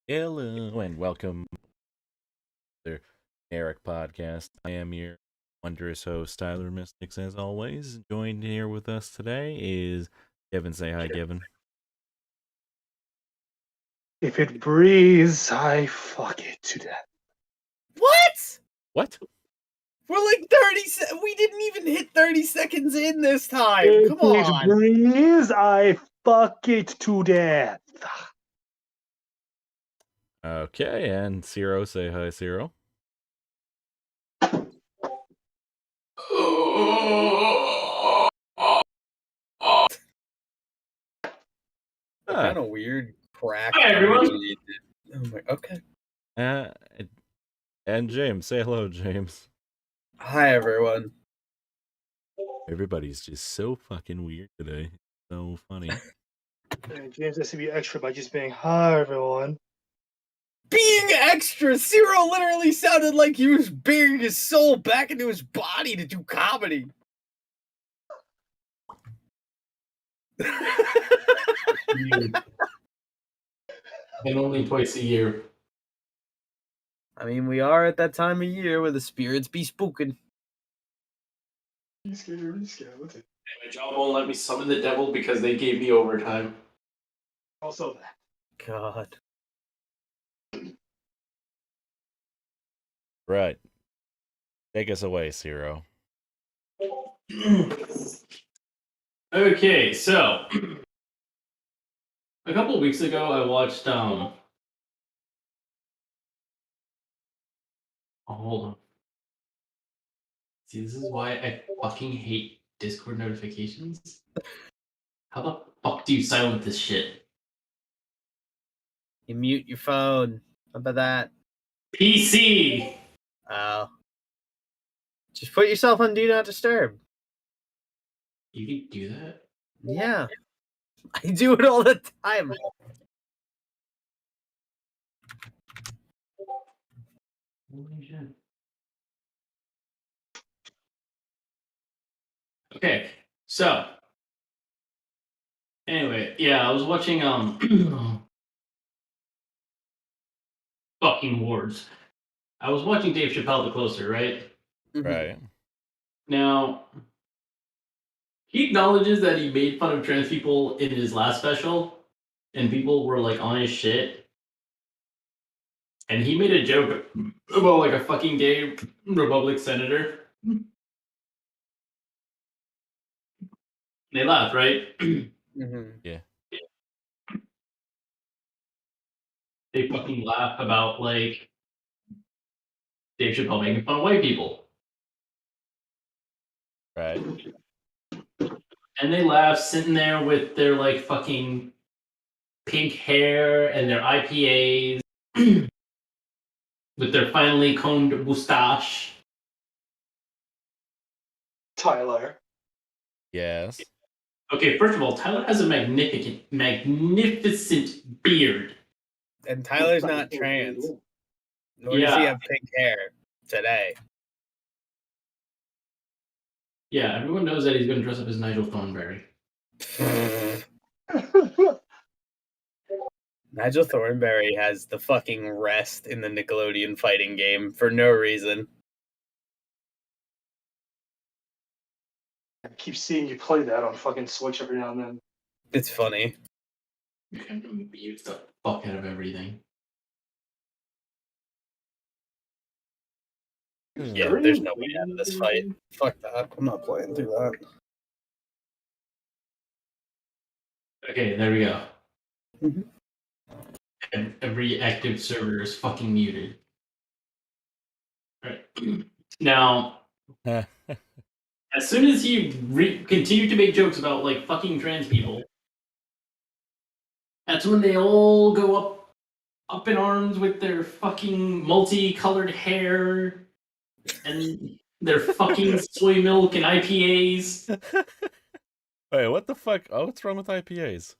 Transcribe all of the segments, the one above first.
Hello and welcome to the Eric podcast. I am your wondrous host, Tyler Mystics, as always. Joined here with us today is Kevin. Say hi, Kevin. If it breathes, I fuck it to death. What? What? We're like 30 we didn't even hit 30 seconds in this time. If Come it on. breathes, I fuck it to death. Okay, and Zero. Say hi, Zero. Kind of weird crack. Hi, everyone. Oh my, okay. Uh, and James. Say hello, James. Hi, everyone. Everybody's just so fucking weird today. So funny. And James has to be extra by just being, hi, everyone. Being extra, Zero literally sounded like he was burying his soul back into his body to do comedy. And only twice a year. I mean, we are at that time of year where the spirits be spooking. You scared. What's it? And my job won't let me summon the devil because they gave me overtime. Also that. God. Right. Take us away, Zero. Okay, so a couple of weeks ago I watched oh, hold on. See, this is why I fucking hate Discord notifications. How the fuck do you silence this shit? You mute your phone. How about that? PC! Oh. Just put yourself on Do Not Disturb. You can do that? Yeah. I do it all the time. Holy shit. Okay, so anyway, yeah, I was watching fucking Wars. I was watching Dave Chappelle the Closer, right? Right. Now, he acknowledges that he made fun of trans people in his last special, and people were like on his shit. And he made a joke about like a fucking gay Republic senator. They laughed, right? Yeah. They fucking laugh about like Dave Chappelle making fun of white people. Right. And they laugh sitting there with their like fucking pink hair and their IPAs with their finely combed mustache. Tyler. Yes. Okay, first of all, Tyler has a magnificent beard. And Tyler's not trans. Nor does he have pink hair today. Yeah, everyone knows that he's going to dress up as Nigel Thornberry. Nigel Thornberry has the fucking rest in the Nickelodeon fighting game for no reason. I keep seeing you play that on fucking Switch every now and then. It's funny. Mute the fuck out of everything. Yeah, there's no way out of this fight. Fuck that. I'm not playing through that. Okay, there we go. Mhm. Every active server is fucking muted. Right. Now, as soon as he continued to make jokes about like fucking trans people, that's when they all go up in arms with their fucking multicolored hair and their fucking soy milk and IPAs. Wait, what the fuck? Oh, what's wrong with IPAs?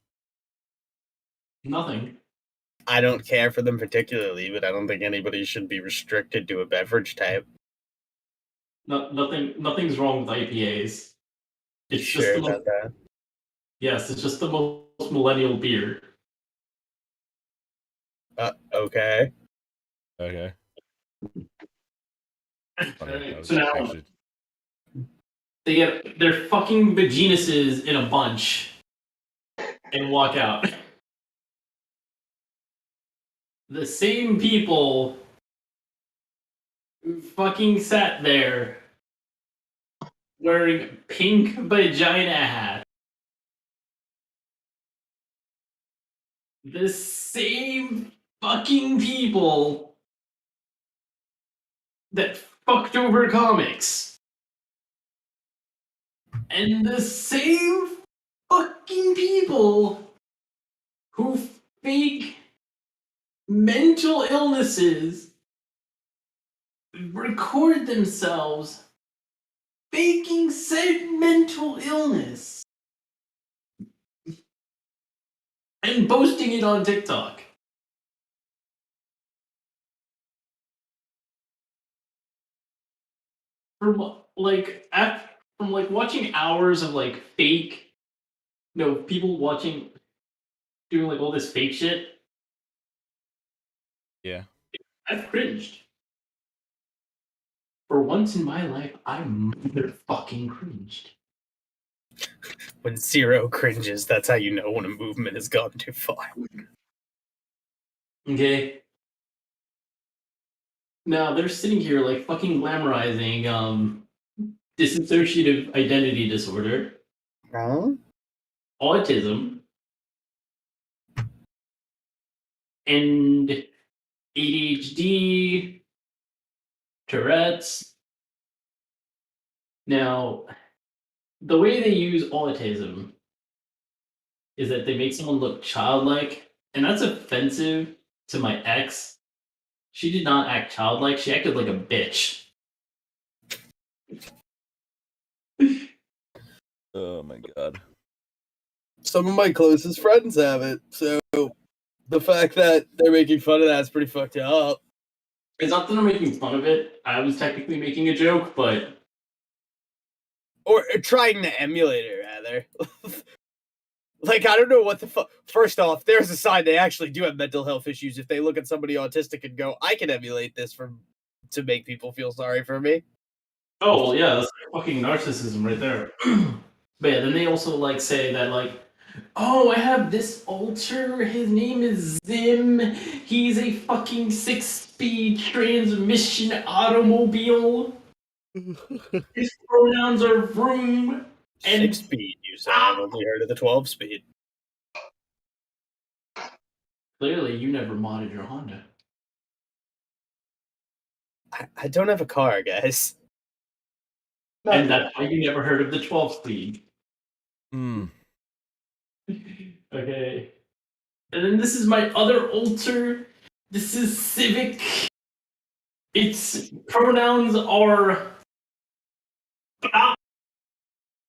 Nothing. I don't care for them particularly, but I don't think anybody should be restricted to a beverage type. Nothing's wrong with IPAs. It's Sure just the about that. Yes, it's just the most millennial beer. Okay. Okay. Funny. I Alright, was so now actually they get their fucking vaginuses in a bunch and walk out. The same people who fucking sat there wearing pink vagina hats. The same fucking people that fucked over comics. And the same fucking people who fake mental illnesses record themselves faking said mental illness and posting it on TikTok. From from watching hours of like fake, people watching doing like all this fake shit, yeah. I've cringed. For once in my life, I motherfucking cringed. When Zero cringes, that's how you know when a movement has gone too far. Okay. Now they're sitting here like fucking glamorizing dissociative identity disorder, Huh? autism, and ADHD, Tourette's. Now, the way they use autism is that they make someone look childlike, and that's offensive to my ex. She did not act childlike, she acted like a bitch. Oh my god. Some of my closest friends have it, so the fact that they're making fun of that's pretty fucked up. It's not that I'm making fun of it. I was technically making a joke, but Or trying to emulate it, rather. Like, I don't know what the fuck. First off, there's a sign they actually do have mental health issues if they look at somebody autistic and go, I can emulate this to make people feel sorry for me. oh well, yeah, that's fucking narcissism right there. But yeah, then they also like say that like, oh, I have this alter. His name is Zim. He's a fucking 6-speed transmission automobile. His pronouns are vroom. And 6-speed, you said. I've only heard of the 12-speed. clearly, you never modded your Honda. I don't have a car, guys. And that's why you never heard of the 12-speed. Hmm. Okay. And then this is my other alter. This is Civic. Its pronouns are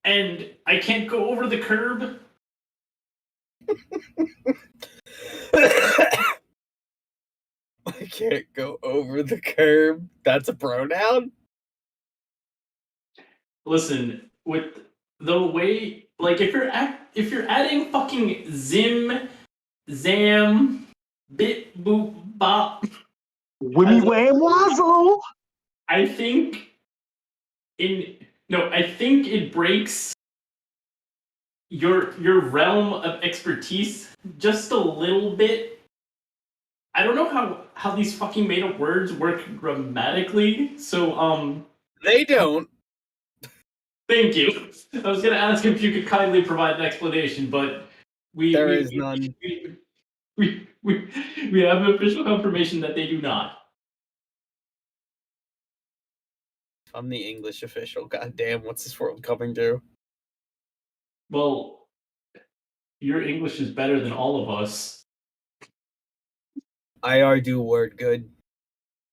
and I can't go over the curb. I can't go over the curb. That's a pronoun? Listen, with the way, like, if you're adding fucking Zim, Zam, Bit Boop Bop, Wimmy Wham Wazzle! I think I think it breaks your realm of expertise just a little bit. I don't know how these fucking made up words work grammatically, so They don't. thank you. I was gonna ask if you could kindly provide an explanation, but There is none. We have official confirmation that they do not. I'm the English official. God damn, what's this world coming to? Well, your English is better than all of us. IR do word good.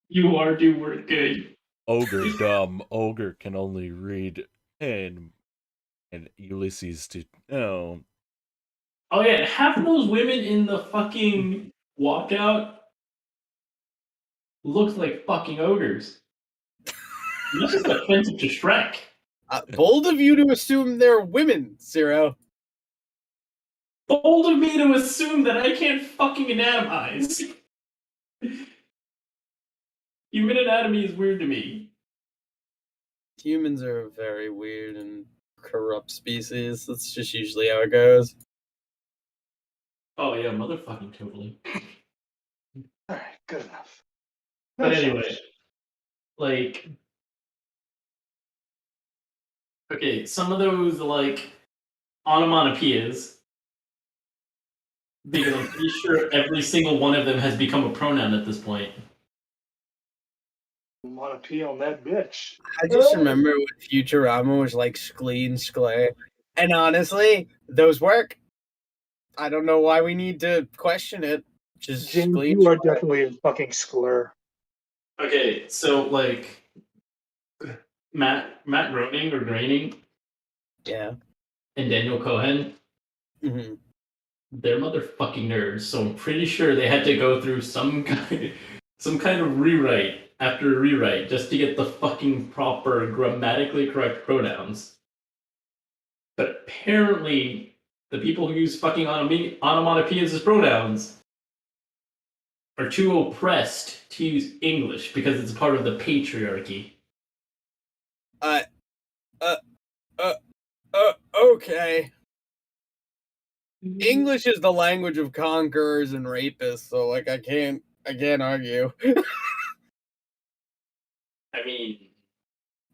You are do word good. Ogre dumb. Ogre can only read and Ulysses to know. Oh yeah, half of those women in the fucking walkout looked like fucking ogres. This is offensive to Shrek. Bold of you to assume they're women, Zero. Bold of me to assume that I can't fucking anatomize. Human anatomy is weird to me. Humans are a very weird and corrupt species. That's just usually how it goes. Oh yeah, motherfucking totally. All right, good enough. But No anyway, shouts. like, okay, some of those like onomatopoeias, because I'm pretty sure every single one of them has become a pronoun at this point. I want to pee on that bitch. I just remember when Futurama was like Sklee and Sklay. And honestly, those work. I don't know why we need to question it. Just James, Sklee and you are Sklay. definitely a fucking sklur. Okay, so like Matt Groening or Groening Yeah. and Daniel Cohen, hmm they're motherfucking nerds. So I'm pretty sure they had to go through some kind of rewrite after rewrite just to get the fucking proper grammatically correct pronouns. But apparently, the people who use fucking onomatopoeias as pronouns are too oppressed to use English because it's part of the patriarchy. Okay. English is the language of conquerors and rapists, so like I can't argue. I mean,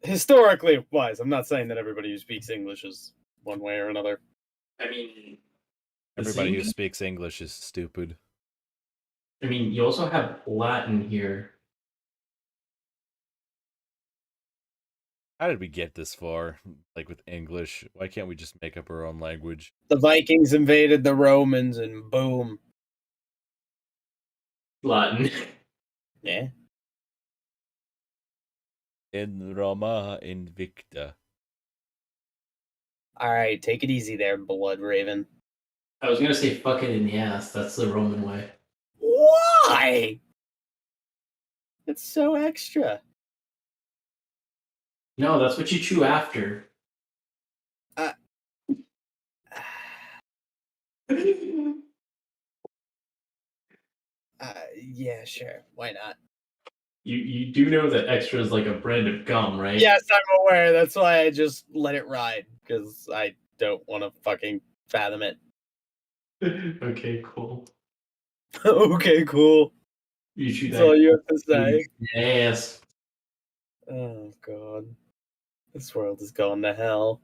Historically wise, I'm not saying that everybody who speaks English is one way or another. the Everybody who same- speaks English is stupid. I mean, you also have Latin here. How did we get this far? Like with English, why can't we just make up our own language? The Vikings invaded the Romans and boom. Latin. Yeah. In Roma Invicta. Alright, take it easy there, Blood Raven. I was gonna say fuck it in the ass. That's the Roman way. Why? It's so extra. No, that's what you chew after. Yeah, sure. Why not? You do know that extra is like a brand of gum, right? Yes, I'm aware. That's why I just let it ride, because I don't want to fucking fathom it. Okay, cool. Okay, cool. You chew That's that all you have to say. ass. Oh, God. This world is going to hell.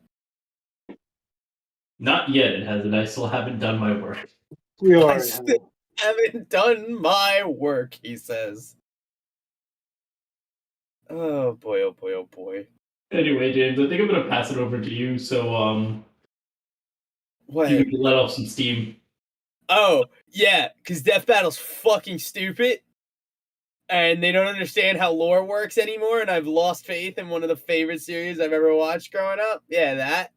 Not yet, it hasn't. I still haven't done my work. We I are. in still hell. haven't done my work, he says. Oh, boy, oh, boy, oh, boy. Anyway, James, I think I'm gonna pass it over to you. So, What? you can let off some steam. Oh, yeah, because Death Battle's fucking stupid. And they don't understand how lore works anymore, and I've lost faith in one of the favorite series I've ever watched growing up. Yeah, that.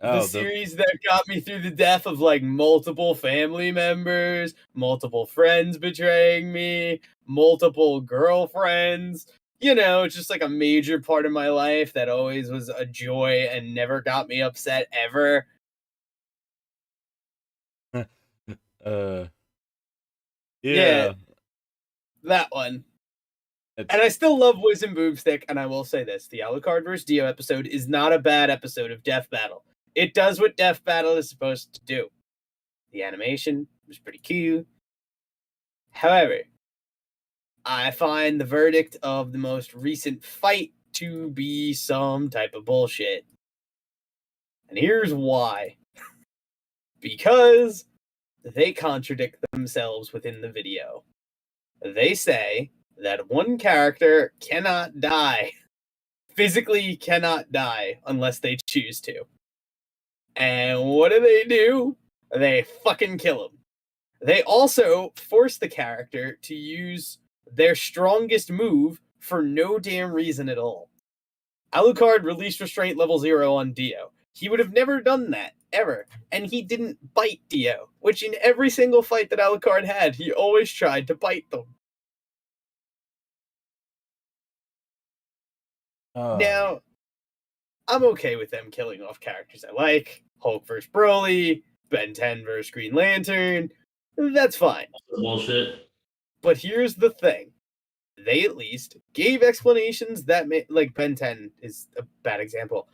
The series that got me through the death of like multiple family members, multiple friends betraying me, multiple girlfriends. You know, it's just like a major part of my life that always was a joy and never got me upset ever. Yeah. That one. It's- And I still love Wiz and Boomstick, and I will say this: the Alucard vs. Dio episode is not a bad episode of Death Battle. It does what Death Battle is supposed to do. The animation was pretty cute. However, I find the verdict of the most recent fight to be some type of bullshit. And here's why. Because they contradict themselves within the video. They say that one character cannot die. Physically cannot die unless they choose to. And what do? They fucking kill him. They also force the character to use their strongest move for no damn reason at all. Alucard released restraint level 0 on Dio. He would have never done that, ever. And he didn't bite Dio, which in every single fight that Alucard had, he always tried to bite them. Now, I'm okay with them killing off characters I like. Hulk vs. Broly, Ben 10 vs. Green Lantern. That's fine. Bullshit. But here's the thing. They at least gave explanations that like Ben 10 is a bad example.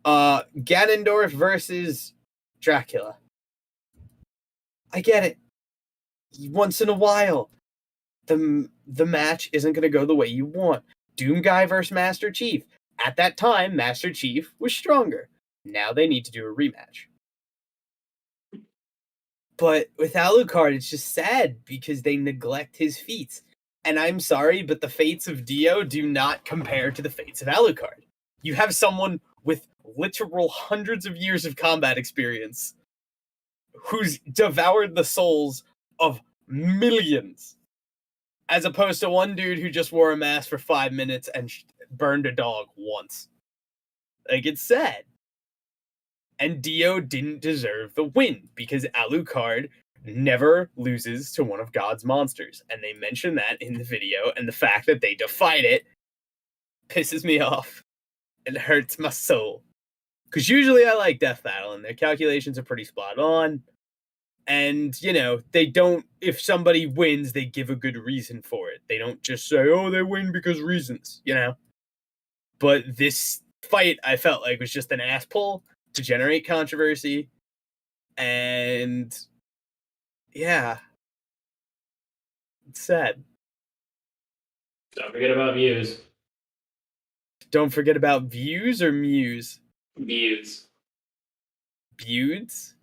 Ganondorf versus Dracula. I get it. Once in a while, the match isn't going to go the way you want. Doom Guy versus Master Chief. At that time, Master Chief was stronger. Now they need to do a rematch. But with Alucard, it's just sad because they neglect his feats. And I'm sorry, but the fates of Dio do not compare to the fates of Alucard. You have someone with literal hundreds of years of combat experience who's devoured the souls of millions, as opposed to one dude who just wore a mask for 5 minutes and burned a dog once. Like, it's sad. And Dio didn't deserve the win because Alucard never loses to one of God's monsters. And they mention that in the video, and the fact that they defied it pisses me off and hurts my soul. Because usually I like Death Battle, and their calculations are pretty spot on. And, you know, they don't, if somebody wins, they give a good reason for it. They don't just say, oh, they win because reasons, you know? But this fight, I felt like, was just an ass pull to generate controversy. And, yeah. It's sad. Don't forget about views. Don't forget about views or muse? Views. Views?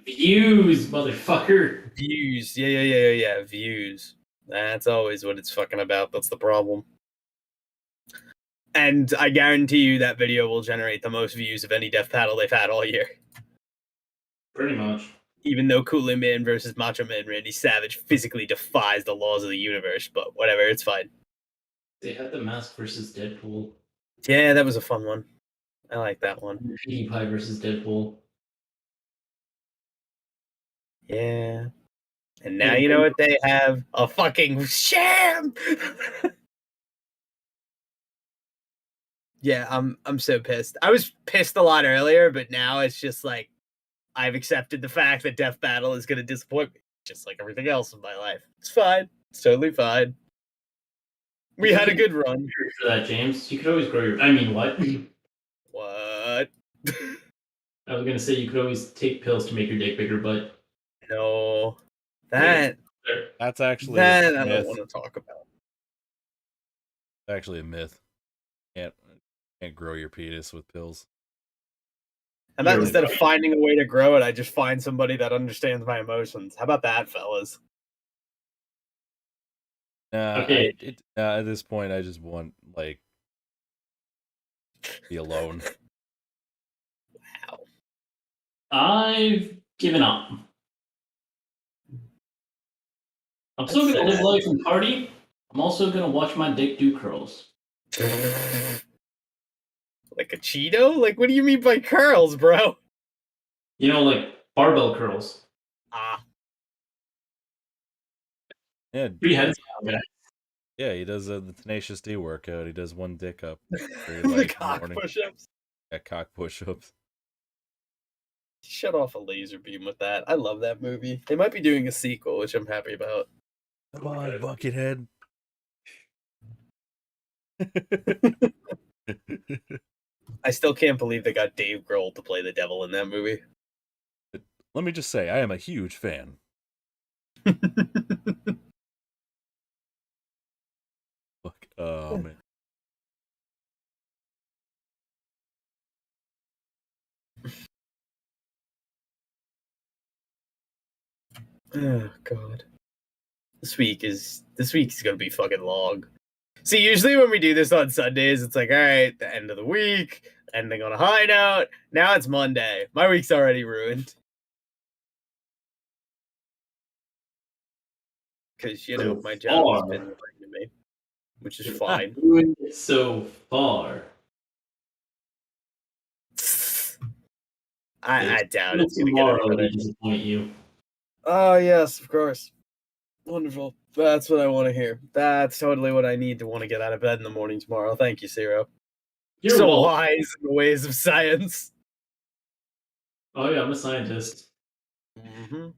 Views, motherfucker. Views. Yeah. Views. That's always what it's fucking about. That's the problem. And I guarantee you that video will generate the most views of any Death Battle they've had all year. Pretty much. Even though Cooler Man versus Macho Man Randy Savage physically defies the laws of the universe, but whatever, it's fine. They had the Mask versus Deadpool. Yeah, that was a fun one. I like that one. PewDiePie versus Deadpool. Yeah. And now you know what they have? A fucking sham! Yeah, I'm so pissed. I was pissed a lot earlier, but now it's just like I've accepted the fact that Death Battle is going to disappoint me, just like everything else in my life. It's fine. It's totally fine. We had a good run. For that, James. You could always grow your... I mean, what? What? I was going to say you could always take pills to make your dick bigger, but... No. That's actually that a I myth. don't want to talk about. It's actually a myth. Can't grow your penis with pills. How about instead of finding a way to grow it, I just find somebody that understands my emotions? How about that, fellas? Okay. At this point, I just want, like, be alone. Wow. I've given up. I'm still going to live life and party. I'm also going to watch my dick do curls. Like a Cheeto? Like, what do you mean by curls, bro? You know, like barbell curls. Ah. Yeah, 3 heads. yeah. He does the Tenacious D workout. He does one dick up. The like, cock morning. push-ups. Yeah, cock push-ups. Shut off a laser beam with that. I love that movie. They might be doing a sequel, which I'm happy about. Come on, Buckethead. I still can't believe they got Dave Grohl to play the devil in that movie. Let me just say, I am a huge fan. Look, oh man. Oh god. This week is gonna be fucking long. See, usually when we do this on Sundays, it's like, all right, the end of the week, ending on a high note. Now it's Monday. My week's already ruined. Because, you know, my job has been lying to me, which is fine. Ruined it so far. I doubt it's gonna get Tomorrow any better. will disappoint you. Oh, yes, of course. Wonderful. That's what I want to hear. That's totally what I need to want to get out of bed in the morning tomorrow. Thank you, Zero. You're so welcome. wise in the ways of science. Oh yeah, I'm a scientist. Mm-hmm.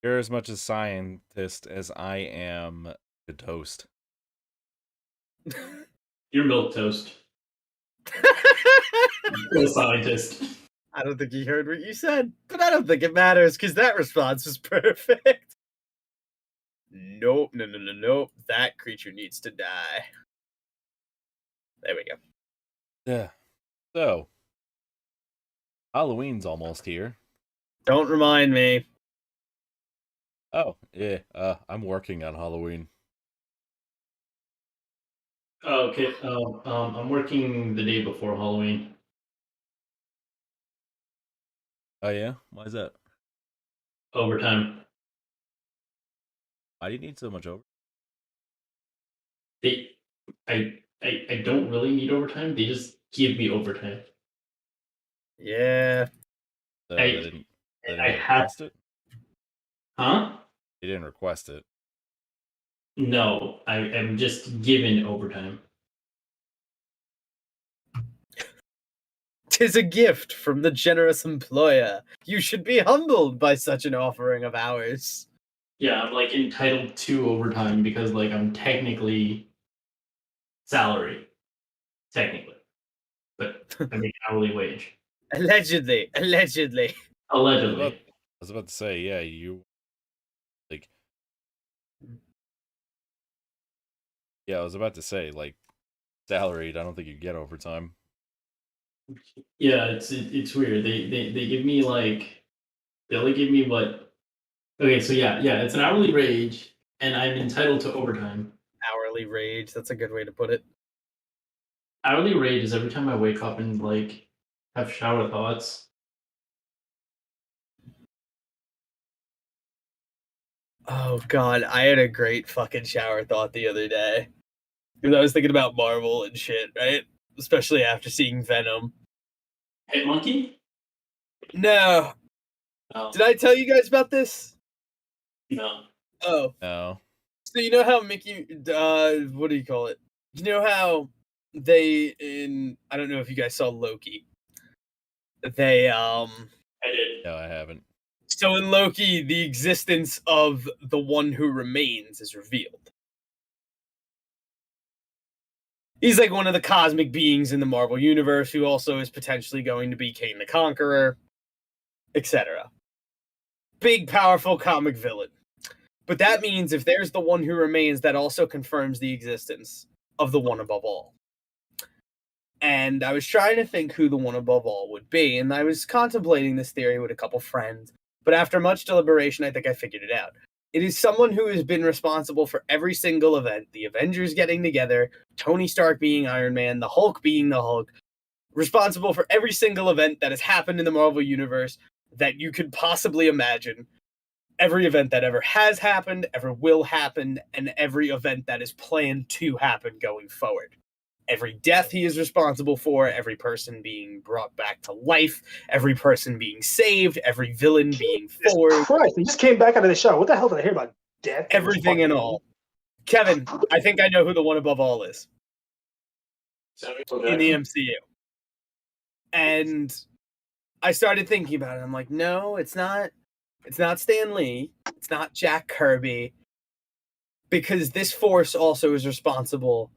You're as much a scientist as I am a toast. You're milk toast. You're a scientist. I don't think he heard what you said, but I don't think it matters because that response was perfect. Nope, nope. That creature needs to die. There we go. Yeah. So, Halloween's almost here. Don't remind me. Oh, yeah. I'm working on Halloween. Oh, okay. I'm working the day before Halloween. Oh, yeah? Why is that? Overtime. Why do you need so much over? I don't really need overtime. They just give me overtime. Yeah. So I- they didn't I have- request it? Huh? They didn't request it. No, I am just given overtime. 'Tis a gift from the generous employer. You should be humbled by such an offering of ours. Yeah, I'm like entitled to overtime because like I'm technically salary. Technically. But I make hourly wage. Allegedly. I Allegedly. was about to say, yeah, you like. Yeah, I was about to say, like, salaried. I don't think you get overtime. Yeah, it's weird. They give me like they only give me what. Okay, so yeah, it's an hourly wage, and I'm entitled to overtime. Hourly rage. That's a good way to put it. Hourly rate is every time I wake up and like have shower thoughts. Oh god, I had a great fucking shower thought the other day. Because I was thinking about Marvel and shit, right? Especially after seeing Venom. Hit monkey? No. Oh, Did I tell you guys about this? no. Oh. No. So you know how Mickey what do you call it? You know how they I don't know if you guys saw Loki. They I did. No, I haven't. So in Loki, the existence of the one who remains is revealed. He's like one of the cosmic beings in the Marvel Universe who also is potentially going to be Kang the Conqueror, etc. Big, powerful comic villain. But that means if there's the one who remains, that also confirms the existence of the one above all. And I was trying to think who the one above all would be, and I was contemplating this theory with a couple friends. But after much deliberation, I think I figured it out. It is someone who has been responsible for every single event. The Avengers getting together, Tony Stark being Iron Man, the Hulk being the Hulk. Responsible for every single event that has happened in the Marvel Universe that you could possibly imagine. Every event that ever has happened, ever will happen, and every event that is planned to happen going forward. Every death he is responsible for, every person being brought back to life, every person being saved, every villain being forward. Christ, he just came back out of the shower. What the hell did I hear about death? Everything and all. Kevin, I think I know who the one above all is in the MCU. And I started thinking about it. I'm like, no, it's not. It's not Stan Lee. It's not Jack Kirby. Because this force also is responsible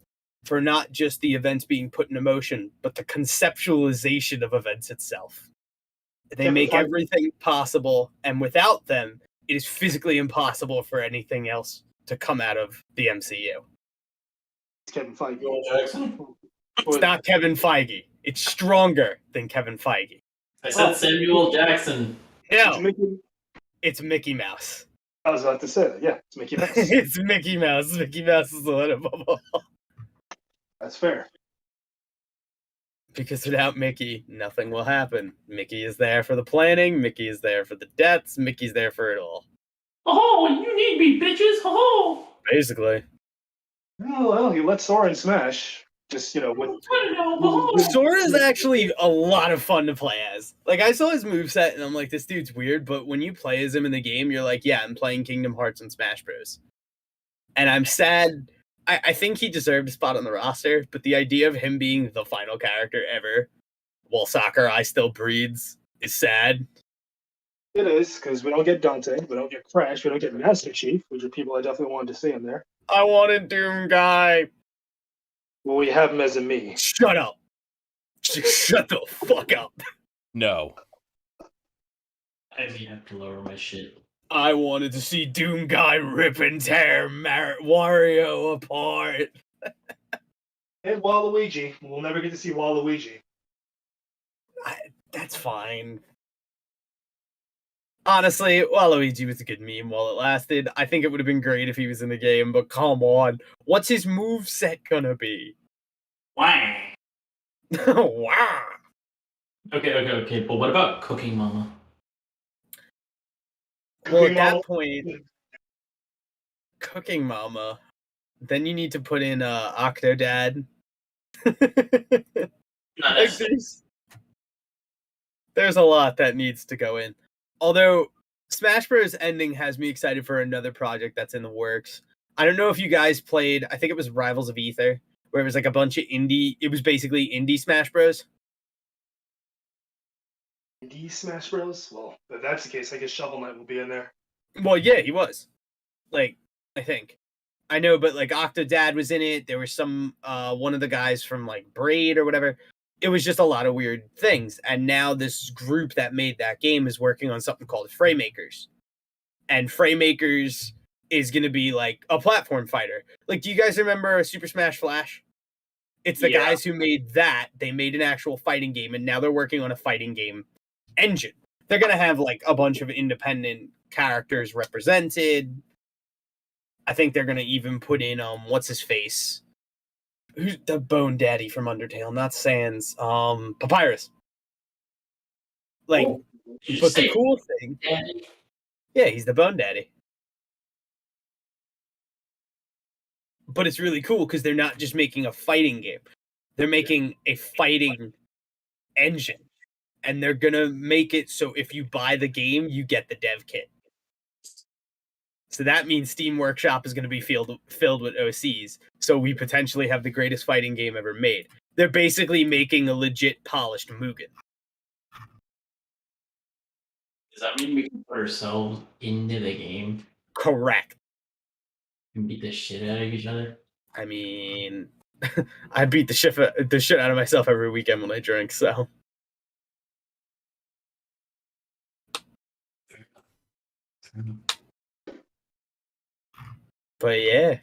for not just the events being put into motion, but the conceptualization of events itself. They make everything possible, and without them, it is physically impossible for anything else to come out of the MCU. It's Kevin Feige. Jackson? It's not Kevin Feige. It's stronger than Kevin Feige. I said Samuel Jackson. It's No, Mickey. it's Mickey Mouse. I was about to say that. Yeah, it's Mickey Mouse. It's Mickey Mouse. Mickey Mouse is the one above all. That's fair. Because without Mickey, nothing will happen. Mickey is there for the planning. Mickey is there for the deaths. Mickey's there for it all. Oh, you need me, bitches. Oh, Basically. Oh, well, he let Soren smash. Just, with Sora is actually a lot of fun to play as. Like, I saw his moveset and I'm like, this dude's weird, but when you play as him in the game, you're like, yeah, I'm playing Kingdom Hearts and Smash Bros. And I'm sad. I think he deserved a spot on the roster, but the idea of him being the final character ever while Sakurai still breeds is sad. It is, because we don't get Dante, we don't get Crash, we don't get Master Chief, which are people I definitely wanted to see in there. I wanted Doom Guy. Well, we have him as a me. Shut up. Shut the fuck up. No. I may have to lower my shit. I wanted to see Doom Guy rip and tear Wario apart. And Waluigi. We'll never get to see Waluigi. That's fine. Honestly, Waluigi was a good meme while it lasted. I think it would have been great if he was in the game, but come on. What's his moveset gonna be? Why? Wow. Okay. But what about Cooking Mama? Well, at Cooking that Mama- point, Cooking Mama, then you need to put in Octodad. Not Like, necessarily. there's a lot that needs to go in. Although Smash Bros. Ending has me excited for another project that's in the works. I don't know if you guys played, I think it was Rivals of Ether, where it was like a bunch of it was basically indie Smash Bros. Indie Smash Bros? Well, if that's the case, I guess Shovel Knight will be in there. Well, yeah, he was. Like, I think. I know, but like Octodad was in it. There was some one of the guys from like Braid or whatever. It was just a lot of weird things. And now this group that made that game is working on something called Fraymakers. And Fraymakers is going to be like a platform fighter. Like, do you guys remember Super Smash Flash? It's the Yeah. guys who made that. They made an actual fighting game, and now they're working on a fighting game engine. They're going to have like a bunch of independent characters represented. I think they're going to even put in, what's his face? Who's the Bone Daddy from Undertale? Not Sans. Papyrus. Like, Oh, you but the say cool thing, Daddy? yeah, he's the Bone Daddy. But it's really cool because they're not just making a fighting game. They're making a fighting engine. And they're going to make it so if you buy the game, you get the dev kit. So that means Steam Workshop is going to be filled with OCs. So we potentially have the greatest fighting game ever made. They're basically making a legit polished Mugen. Does that mean we can put ourselves into the game Correct. and beat the shit out of each other? I mean, I beat the shit out of myself every weekend when I drink, so. But yeah,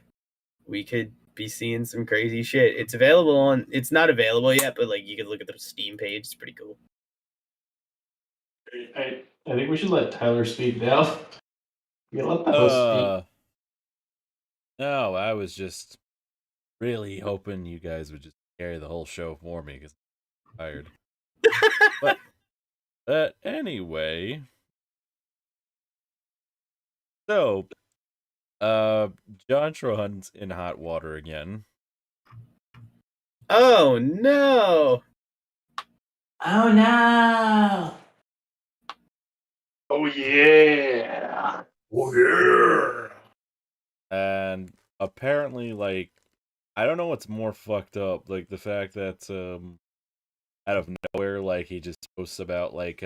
we could be seeing some crazy shit. It's available on. It's not available yet, but like you could look at the Steam page. It's pretty cool. I think we should let Tyler speak now. You let the host No, I was just really hoping you guys would just carry the whole show for me because I'm tired. But anyway, so JonTron's in hot water again. Oh no! Oh no! Oh, yeah. Oh yeah. And apparently, like, I don't know what's more fucked up, like the fact that out of nowhere, like he just posts about like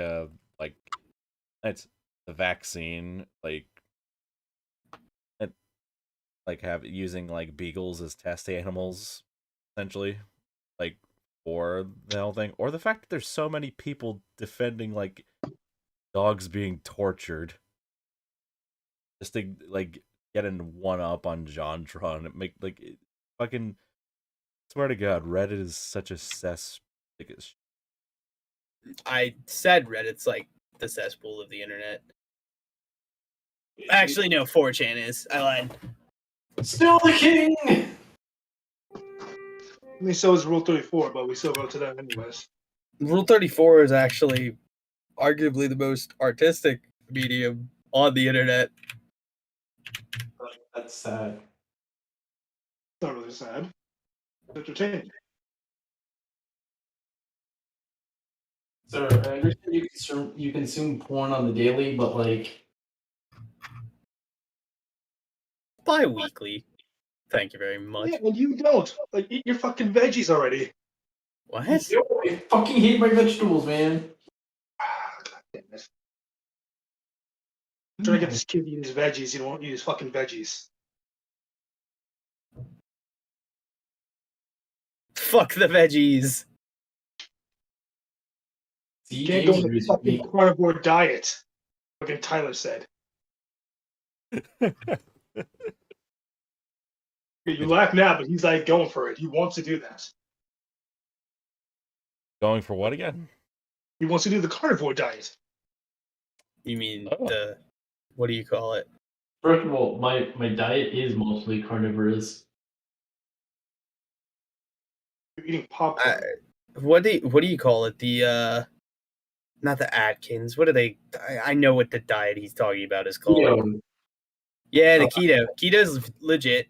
it's the vaccine, like have using like beagles as test animals, essentially, like for the whole thing, or the fact that there's so many people defending like dogs being tortured just to like get in one up on JonTron. It make like fucking swear to God, Reddit is such a cess. I said Reddit's like the cesspool of the internet. Actually, no, 4chan is. I lied. Still the king! I mean, so is Rule 34, but we still go to that anyways. Rule 34 is actually arguably the most artistic medium on the internet. That's sad. It's not really sad. It's entertaining. So I understand you consume porn on the daily, but like Bi-weekly. Thank you very much. Yeah, and you don't. Like, eat your fucking veggies already. What? I fucking hate my vegetables, man. God damn it. trying to get this kid to eat his veggies. He won't eat his fucking veggies. Fuck the veggies. You can't go on a fucking carnivore diet. Fucking Tyler said. You laugh now, but he's like going for it. He wants to do that. Going for what again? He wants to do the carnivore diet. You mean Oh. the what do you call it? First of all, my diet is mostly carnivorous. You're eating popcorn. What do you call it? The not the Atkins. What are they? I know what the diet he's talking about is called. Keto. Yeah, the keto. Keto's legit.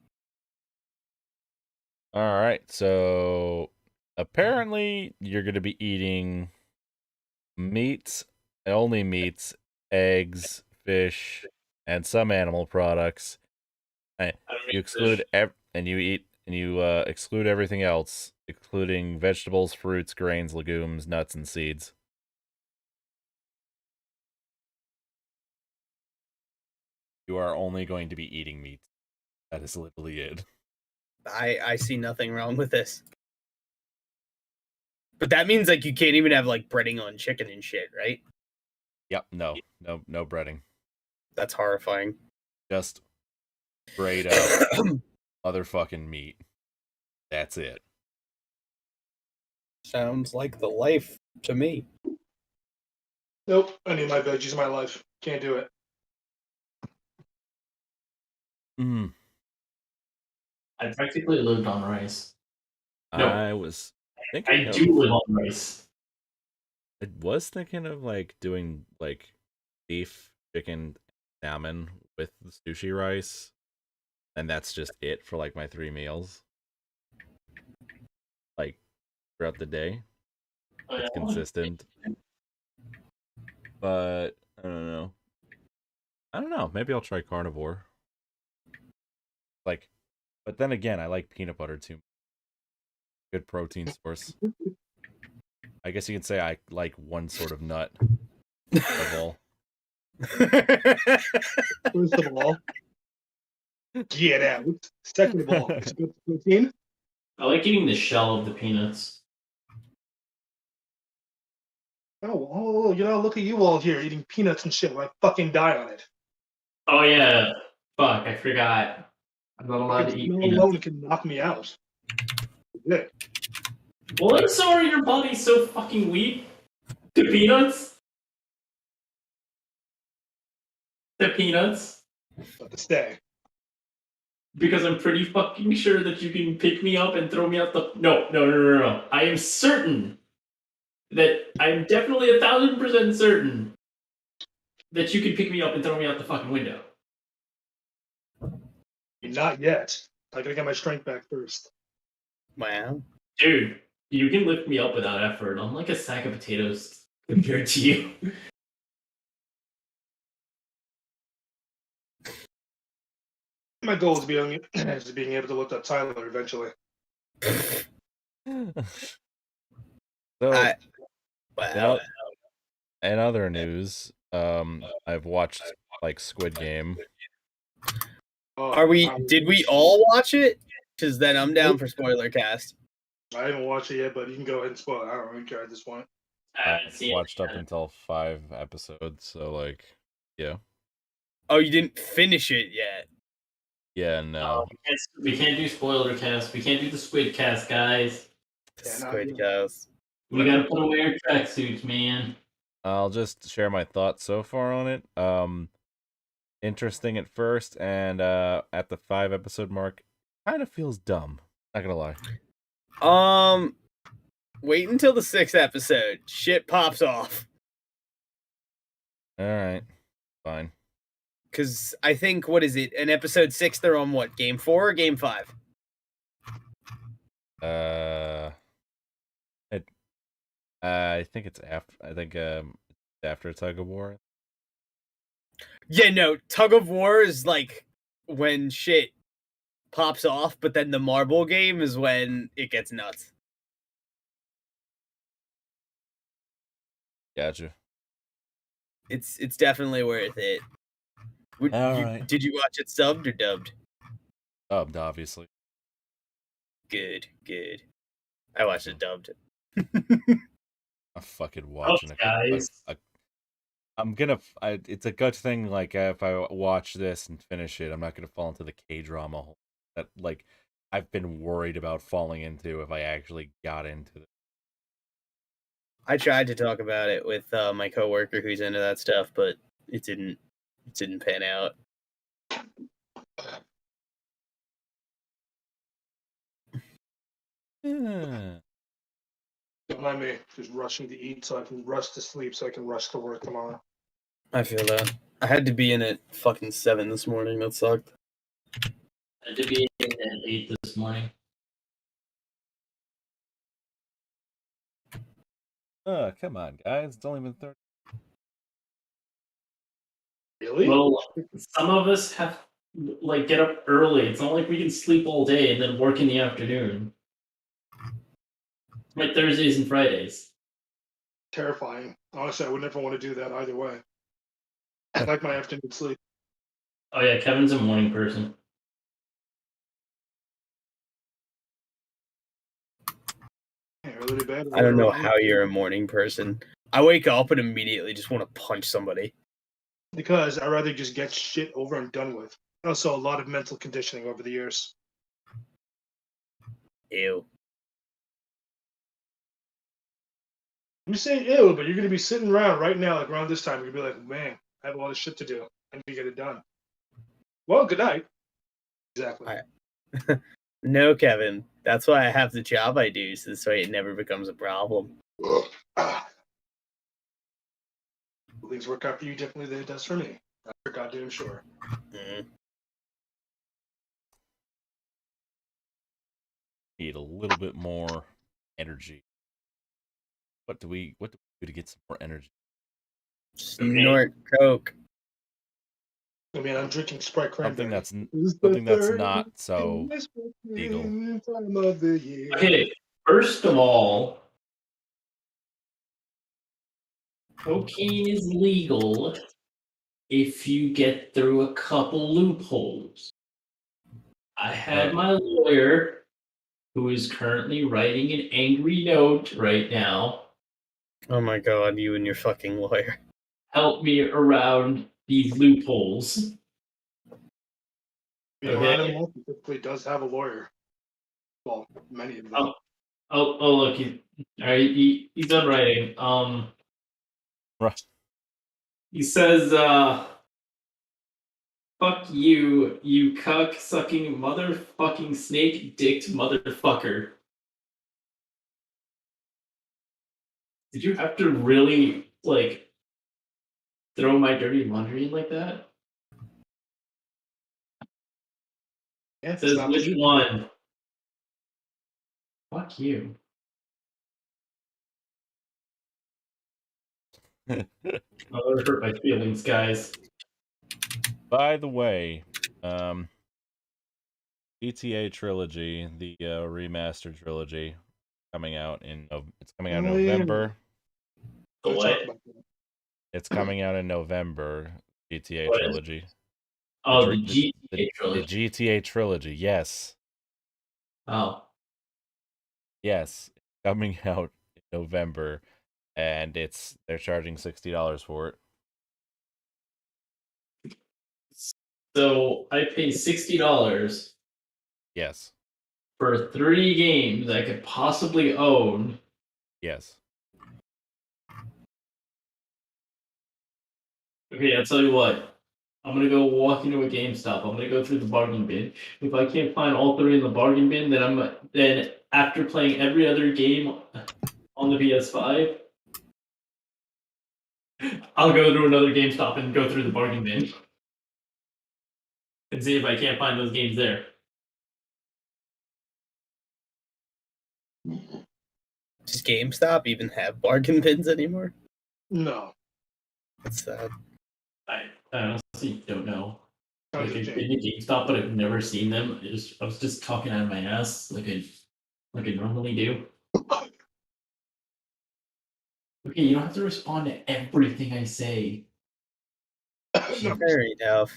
All right, so apparently you're going to be eating meats, only meats, eggs, fish, and some animal products. And I don't you eat exclude fish. you exclude everything else, including vegetables, fruits, grains, legumes, nuts, and seeds. You are only going to be eating meat. That is literally it. I see nothing wrong with this. But that means like you can't even have like breading on chicken and shit, right? Yep, no breading. That's horrifying. Just straight up motherfucking meat. That's it. Sounds like the life to me. Nope. I need my veggies in my life. Can't do it. Mm. I practically lived on rice. No. I was thinking I do live on rice. I was thinking of like doing like beef, chicken, salmon with the sushi rice, and that's just it for like my 3 meals, like throughout the day. Oh, It's yeah. consistent, but I don't know. Maybe I'll try carnivore. Like, but then again, I like peanut butter too. Good protein source. I guess you could say I like one sort of nut of all. First of all, get out. Second of all, it's good protein. I like eating the shell of the peanuts. Oh, look at you all here eating peanuts and shit when I fucking die on it. Oh yeah. Fuck, I forgot. I'm not allowed to eat No peanuts. alone can knock me out. Yeah. Well, I'm sorry your body's so fucking weak. To peanuts? To peanuts? But to stay. Because I'm pretty fucking sure that you can pick me up and throw me out the... No. I am certain that... I'm definitely 1,000% certain that you can pick me up and throw me out the fucking window. Not yet. I gotta get my strength back first. Wow. Dude, you can lift me up without effort. I'm like a sack of potatoes compared to you. My goal is being able to lift up Tyler eventually. So, Wow. in other news, I've watched like Squid Game. Oh, Did we all watch it? Because then I'm down for spoiler cast. I haven't watched it yet, but you can go ahead and spoil it. I don't really care at this point. I I haven't seen watched it up yet. until 5 episodes, so like, yeah, Oh, you didn't finish it yet. yeah, no. We can't do spoiler cast. We can't do the squid cast, guys. Yeah, no, Squid you- Ghost. We gotta put away our tracksuits, man. I'll just share my thoughts so far on it. Interesting at first, and at the 5 episode mark, kind of feels dumb. Not gonna lie. Wait until the 6th episode. Shit pops off. All right, fine. Because I think, what is it? In episode 6, they're on what? Game 4 or game 5? I think it's after. I think after Tug of War. Yeah, no. Tug of War is like when shit pops off, but then the marble game is when it gets nuts. Gotcha. It's definitely worth it. Alright. Did you watch it subbed or dubbed? Dubbed, obviously. Good. I watched it dubbed. I'm fucking watching guys. I'm gonna. It's a good thing. Like if I watch this and finish it, I'm not gonna fall into the K-drama hole that like I've been worried about falling into if I actually got into it. I tried to talk about it with my coworker who's into that stuff, but it didn't pan out. Yeah. Don't mind me just rushing to eat so I can rush to sleep so I can rush to work tomorrow. I feel that. I had to be in at fucking 7 this morning. That sucked. I had to be in at 8 this morning. Come on, guys. It's only been 30. Really? Well, some of us have like get up early. It's not like we can sleep all day and then work in the afternoon. Like Thursdays and Fridays. Terrifying. Honestly, I would never want to do that either way. I like my afternoon sleep. Oh yeah, Kevin's a morning person. Yeah, early to bed. I don't know how you're a morning person. I wake up and immediately just want to punch somebody. Because I'd rather just get shit over and done with. Also, a lot of mental conditioning over the years. Ew. You say ew, but you're going to be sitting around right now, like around this time. You're going to be like, man, I have a lot of shit to do. I need to get it done. Well, good night. Exactly. No, Kevin. That's why I have the job I do, so this way it never becomes a problem. Things work out for you differently than it does for me. I'm for goddamn sure. Need a little bit more energy. What do we do to get some more energy? Snort Coke. I mean, I'm drinking Sprite Cranberry. Something that's not so legal. Okay, first of all, cocaine is legal if you get through a couple loopholes. I had my lawyer, who is currently writing an angry note right now, Oh my god, you and your fucking lawyer. help me around these loopholes. Okay. He typically does have a lawyer. Well, many of them. Oh, look, he's done writing. Right. He says, fuck you, you cuck-sucking motherfucking snake-dicked motherfucker. Did you have to really, like, throw my dirty laundry in like that? Yeah, It says, which one? Fuck you. Oh, that hurt my feelings, guys. By the way, GTA Trilogy, the remastered trilogy, coming out in November. The what? It's coming out in November. GTA What Trilogy. Oh, the GTA trilogy. The GTA Trilogy, yes. Oh. Yes, coming out in November, and they're charging $60 for it. So I pay $60. Yes. For 3 games I could possibly own. Yes. Okay, I'll tell you what. I'm gonna go walk into a GameStop. I'm gonna go through the bargain bin. If I can't find all 3 in the bargain bin, then after playing every other game on the PS5, I'll go through another GameStop and go through the bargain bin and see if I can't find those games there. Does GameStop even have bargain bins anymore? No. That's sad. I honestly don't know. Sounds Like, I've legit. been to GameStop, but I've never seen them. I was just talking out of my ass like I normally do. Okay, you don't have to respond to everything I say. No. Fair enough.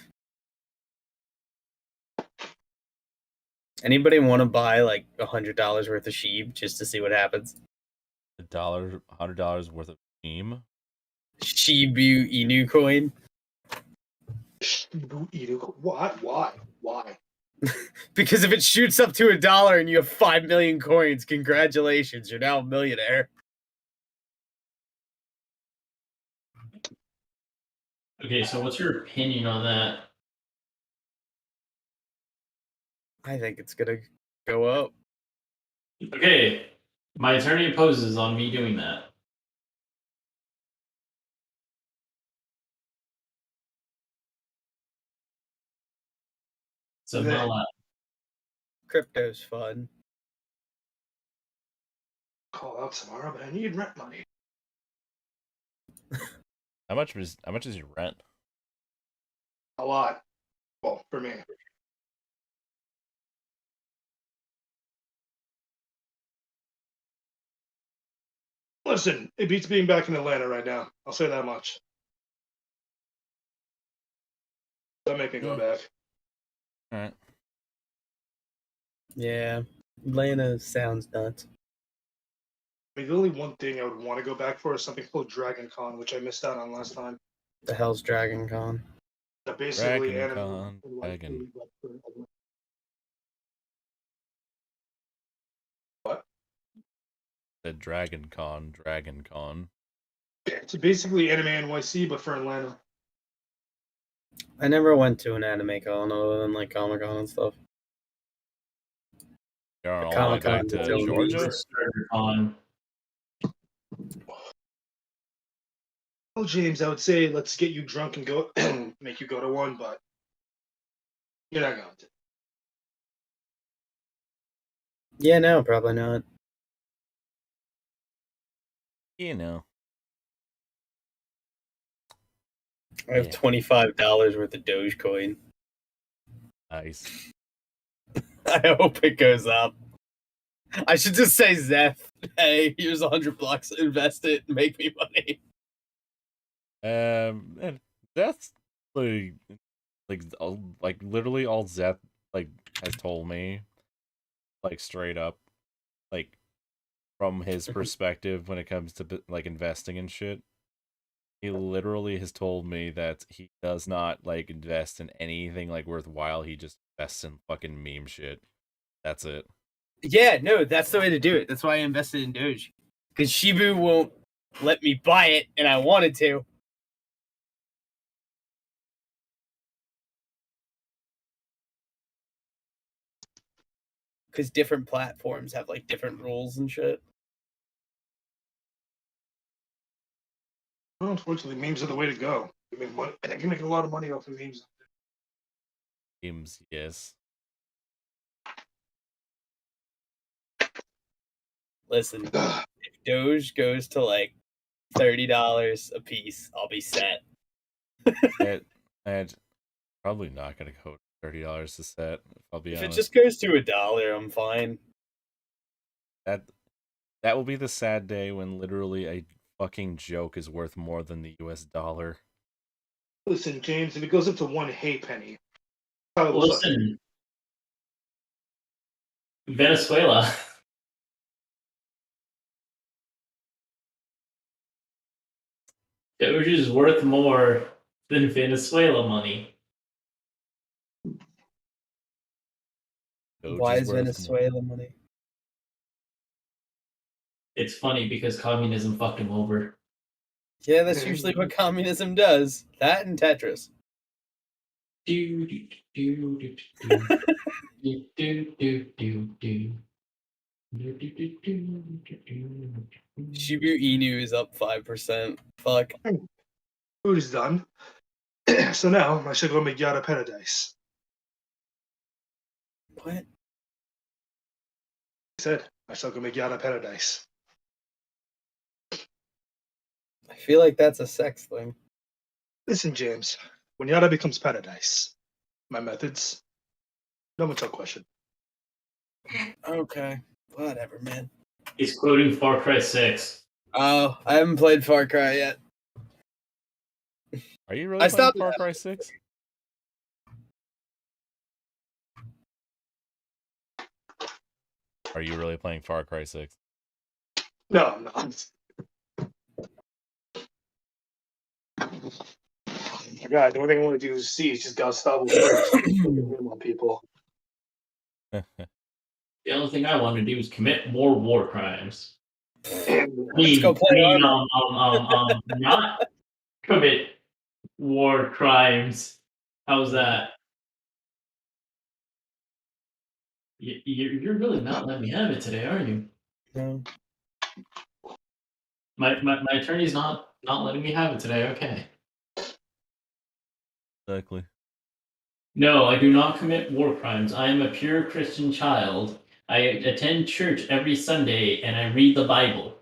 Anybody want to buy like $100 worth of sheep just to see what happens? $100 worth of meme. Shibu Inu coin. What? Why? Because if it shoots up to $1 and you have 5 million coins, congratulations, you're now a millionaire. Okay, so what's your opinion on that? I think it's gonna go up. Okay, my attorney opposes on me doing that. So Okay. not allowed. Crypto's fun. Call out tomorrow, but I need rent money. How much is your rent? A lot. Well, for me. Listen, it beats being back in Atlanta right now. I'll say that much. Don't make me go back. All right. Yeah, Atlanta sounds nuts. I mean, the only one thing I would want to go back for is something called Dragon Con, which I missed out on last time. The hell's Dragon Con? That basically Dragon anime. Con, Dragon. What? The Dragon Con. It's basically Anime NYC, but for Atlanta. I never went to an anime con other than like Comic Con and stuff. You're all the way back Comic-Con to is only Georgia. On Well, James, I would say let's get you drunk and go make you go to one, but you're not going to. Yeah, no, probably not. You know. I have Yeah. $25 worth of Dogecoin. Nice. I hope it goes up. I should just say, Zeph, hey, here's $100, invest it, and make me money. And that's like literally all Zeth has told me, like straight up, like from his perspective when it comes to like investing and shit. He literally has told me that he does not like invest in anything like worthwhile. He just invests in fucking meme shit. That's it. Yeah, no, that's the way to do it. That's why I invested in Doge. Because Shibu won't let me buy it, and I wanted to. Because different platforms have like different rules and shit. Well, unfortunately, memes are the way to go. I mean, I can make a lot of money off of memes. Memes, yes. Listen, if Doge goes to like $30 a piece, I'll be set. And probably not gonna go $30 a set. If I'll be If honest. it just goes to $1, I'm fine. That will be the sad day when literally a fucking joke is worth more than the US dollar. Listen, James, if it goes up to one penny, probably will suck. listen, Venezuela. Doge is worth more than Venezuela money. Doge Why is worth more. Venezuela money? It's funny because communism fucked him over. Yeah, that's usually what communism does. That and Tetris. Do, do, do, do, do, do, do, do, do, do. Shibu Inu is up 5%. Fuck. Food is done. So now I should go make Yada Paradise. What? I said I shall go make Yada Paradise. I feel like that's a sex thing. Listen, James, when Yada becomes Paradise, my methods, no one shall question. Okay. Whatever, man. He's quoting Far Cry 6. Oh, I haven't played Far Cry yet. Are you really I playing stopped Far that. Cry 6? Are you really playing Far Cry 6? No, I'm not. God, the only thing I want to do is see is just Gustavo first. On people. The only thing I want to do is commit more war crimes. Let's go play Arma. Not commit war crimes. How's that? You're really not letting me have it today, are you? No. My attorney's not letting me have it today. Okay. Exactly. No, I do not commit war crimes. I am a pure Christian child. I attend church every Sunday and I read the Bible.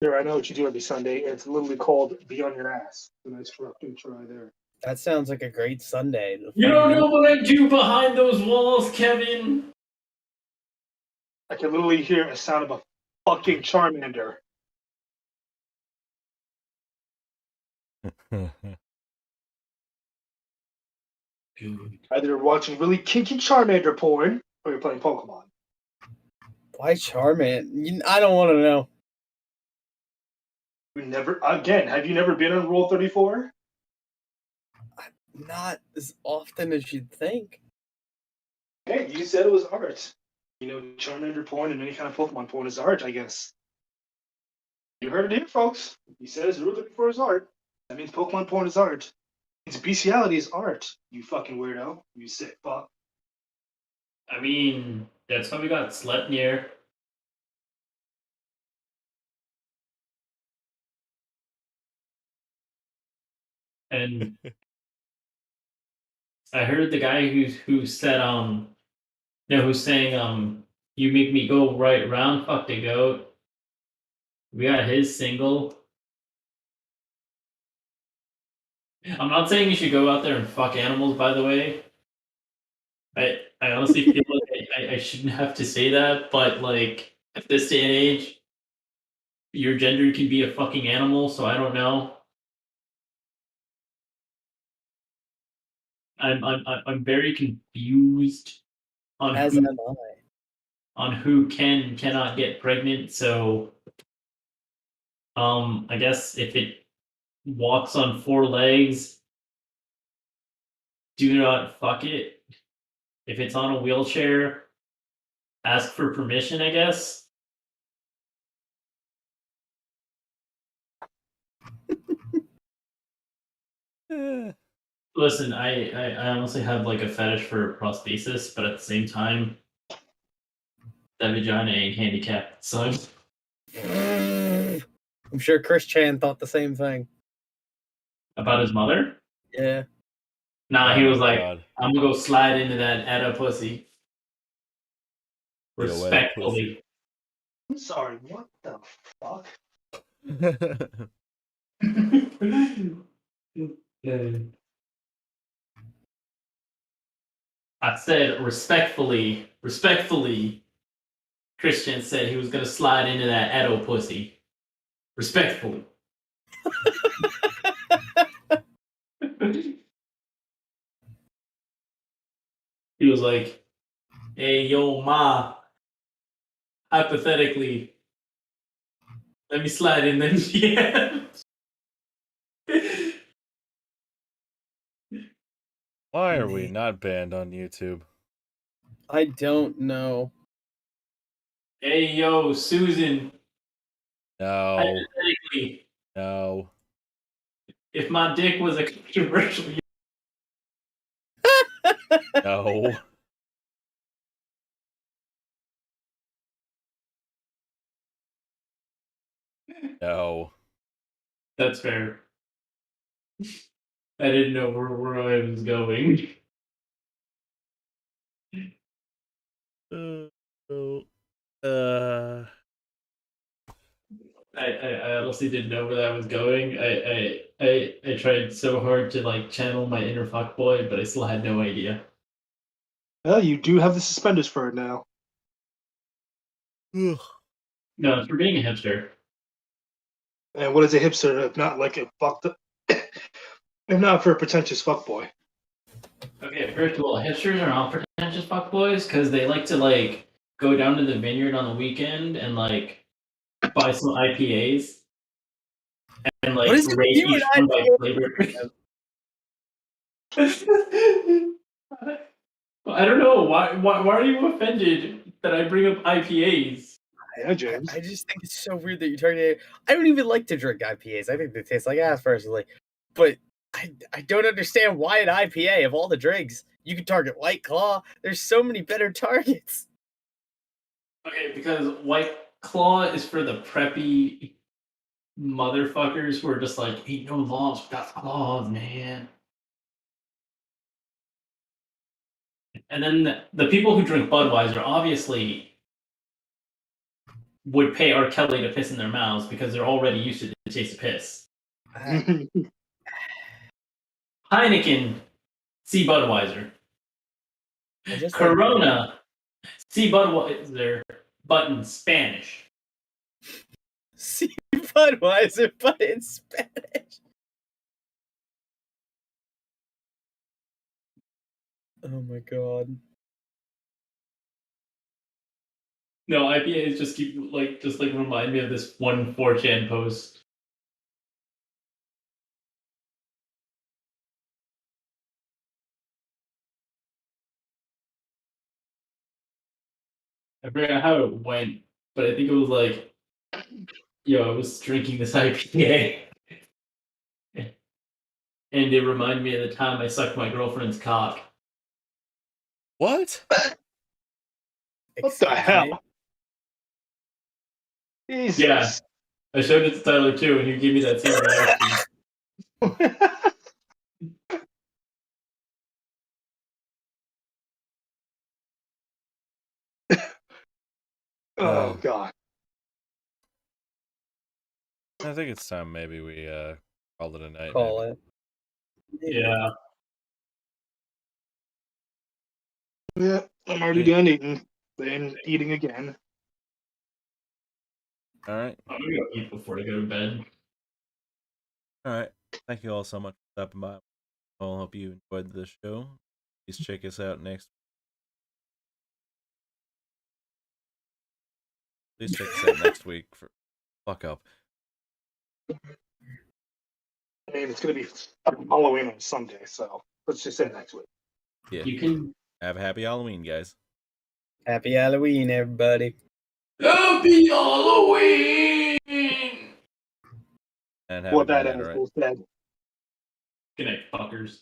Here, I know what you do every Sunday. It's literally called "Be on Your Ass." A nice fucking try there. That sounds like a great Sunday. You don't know what I do behind those walls, Kevin. I can literally hear a sound of a fucking Charmander. Either you're watching really kinky Charmander porn, or you're playing Pokemon. Why Charmander? I don't want to know. You never, again, have you never been on Rule 34? Not as often as you'd think. Hey, you said it was art. You know, Charmander porn and any kind of Pokemon porn is art, I guess. You heard it here, folks. He says Rule 34 is art. That means Pokemon porn is art. Its bestiality is art, you fucking weirdo. You sick fuck. I mean, that's why we got Sleipnir. And I heard the guy who said who's saying you make me go right round, fuck the goat. We got his single. I'm not saying you should go out there and fuck animals, by the way. I honestly feel like I shouldn't have to say that, but like at this day and age, your gender can be a fucking animal, so I don't know. I'm very confused on As who, am I. on who can and cannot get pregnant. So, I guess if it walks on 4 legs, do not fuck it. If it's on a wheelchair, ask for permission, I guess. Listen, I honestly have like a fetish for prosthesis, but at the same time, that vagina ain't handicapped, son. I'm sure Chris Chan thought the same thing. About his mother? Yeah. Nah, he was my like, God. I'm gonna go slide into that Edda pussy. Yo, Edda Respectfully. I'm sorry, what the fuck? I said respectfully. Christian said he was gonna slide into that Edo pussy. Respectfully. He was like, "Hey, yo, ma. Hypothetically, let me slide in them DMs." Why are we not banned on YouTube? I don't know. Hey, yo, Susan. No, Hypothetically, no. if my dick was a controversial, No. No. that's fair. I didn't know where I was going. I honestly didn't know where that was going. I tried so hard to like channel my inner fuckboy, but I still had no idea. Well, you do have the suspenders for it now. Ugh. No, it's for being a hipster. And what is a hipster if not like a fucked up, if not for a pretentious fuckboy? Okay, first of all, hipsters are not pretentious fuckboys because they like to like go down to the vineyard on the weekend and like buy some IPAs and like What is it with rate you each and one by IPA? flavor. I don't know why are you offended that I bring up IPAs? Yeah, James. I just think it's so weird that you're talking. I don't even like to drink IPAs. I think they taste like ass personally, but I don't understand why an IPA of all the drinks you could target White Claw. There's so many better targets. Okay, because White Claw is for the preppy motherfuckers who are just like, ain't no laws without claws, man. And then the people who drink Budweiser obviously would pay R. Kelly to piss in their mouths because they're already used to the taste of piss. Heineken, see Budweiser. I just Corona, see Budweiser, but in Spanish. see Budweiser, but in Spanish. Oh my god. No, IPAs just keep just remind me of this one 4chan post. I forgot how it went, but I think it was like, yo, I was drinking this IPA. And it reminded me of the time I sucked my girlfriend's cock. What? What the hell? Jesus. Yeah. I showed it to Tyler too, and he gave me that same reaction. Oh god. I think it's time maybe we call it a night. Call maybe. it. Yeah. Yeah, I'm already done eating. Then eating again. All right. I'm gonna go eat before I go to bed. All right. Thank you all so much for stopping by. I hope you enjoyed the show. Please check us out next. Please check us out next week for fuck up. I mean, it's gonna be Halloween on Sunday, so let's just say next week. Yeah. You can. Have a happy Halloween, guys. Happy Halloween, everybody. Happy Halloween! And have What a good that night, all right? asshole said. Good night, fuckers.